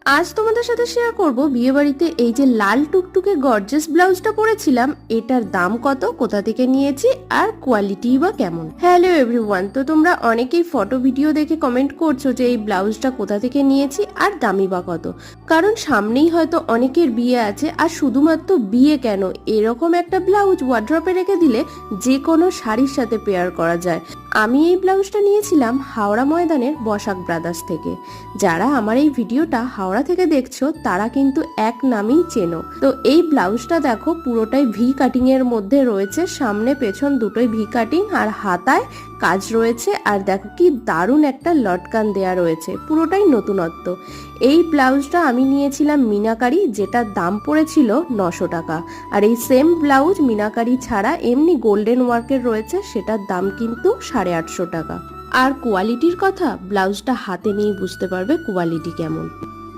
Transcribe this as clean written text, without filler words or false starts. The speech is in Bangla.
আজ তোমাদের সাথে শেয়ার করব বিয়ে বাড়িতে এই যে লাল টুকটুকে গর্জিয়াস ব্লাউজটা পরেছিলাম, এটার দাম কত, কোথা থেকে নিয়েছি আর কোয়ালিটি বা কেমন। হ্যালো এভরিওয়ান, তো তোমরা অনেকেই ফটো ভিডিও দেখে কমেন্ট করছো যে এই ব্লাউজটা কোথা থেকে নিয়েছি আর দামি বা কত। কারণ সামনেই হয়তো অনেকের বিয়ে আছে, আর শুধুমাত্র বিয়ে কেন, এরকম একটা ব্লাউজ ওয়ার্ড্রপে রেখে দিলে যে কোনো শাড়ির সাথে পেয়ার করা যায়। আমি এই ব্লাউজটা নিয়েছিলাম হাওড়া ময়দানের বসাক ব্রাদার্স থেকে। যারা আমার এই ভিডিওটা হাওড়া থেকে দেখছো তারা কিন্তু এক নামেই চেনো। তো এই ব্লাউজটা দেখো পুরোটাই ভি কাটিং এর মধ্যে রয়েছে, সামনে পেছন দুটোই ভি কাটিং আর হাতায় কাজ রয়েছে। আর দেখো কি দারুণ একটা লটকান দেয়া রয়েছে, পুরোটাই নতুনত্ব। এই ব্লাউজটা আমি নিয়েছিলাম মিনাকারি, যেটার দাম পড়েছিল 900 টাকা। আর এই সেম ব্লাউজ মিনাকারি ছাড়া এমনি গোল্ডেন ওয়ার্কের রয়েছে, সেটার দাম কিন্তু 850 টাকা। আর কোয়ালিটির কথা ব্লাউজটা হাতে নিয়ে বুঝতে পারবে কোয়ালিটি কেমন।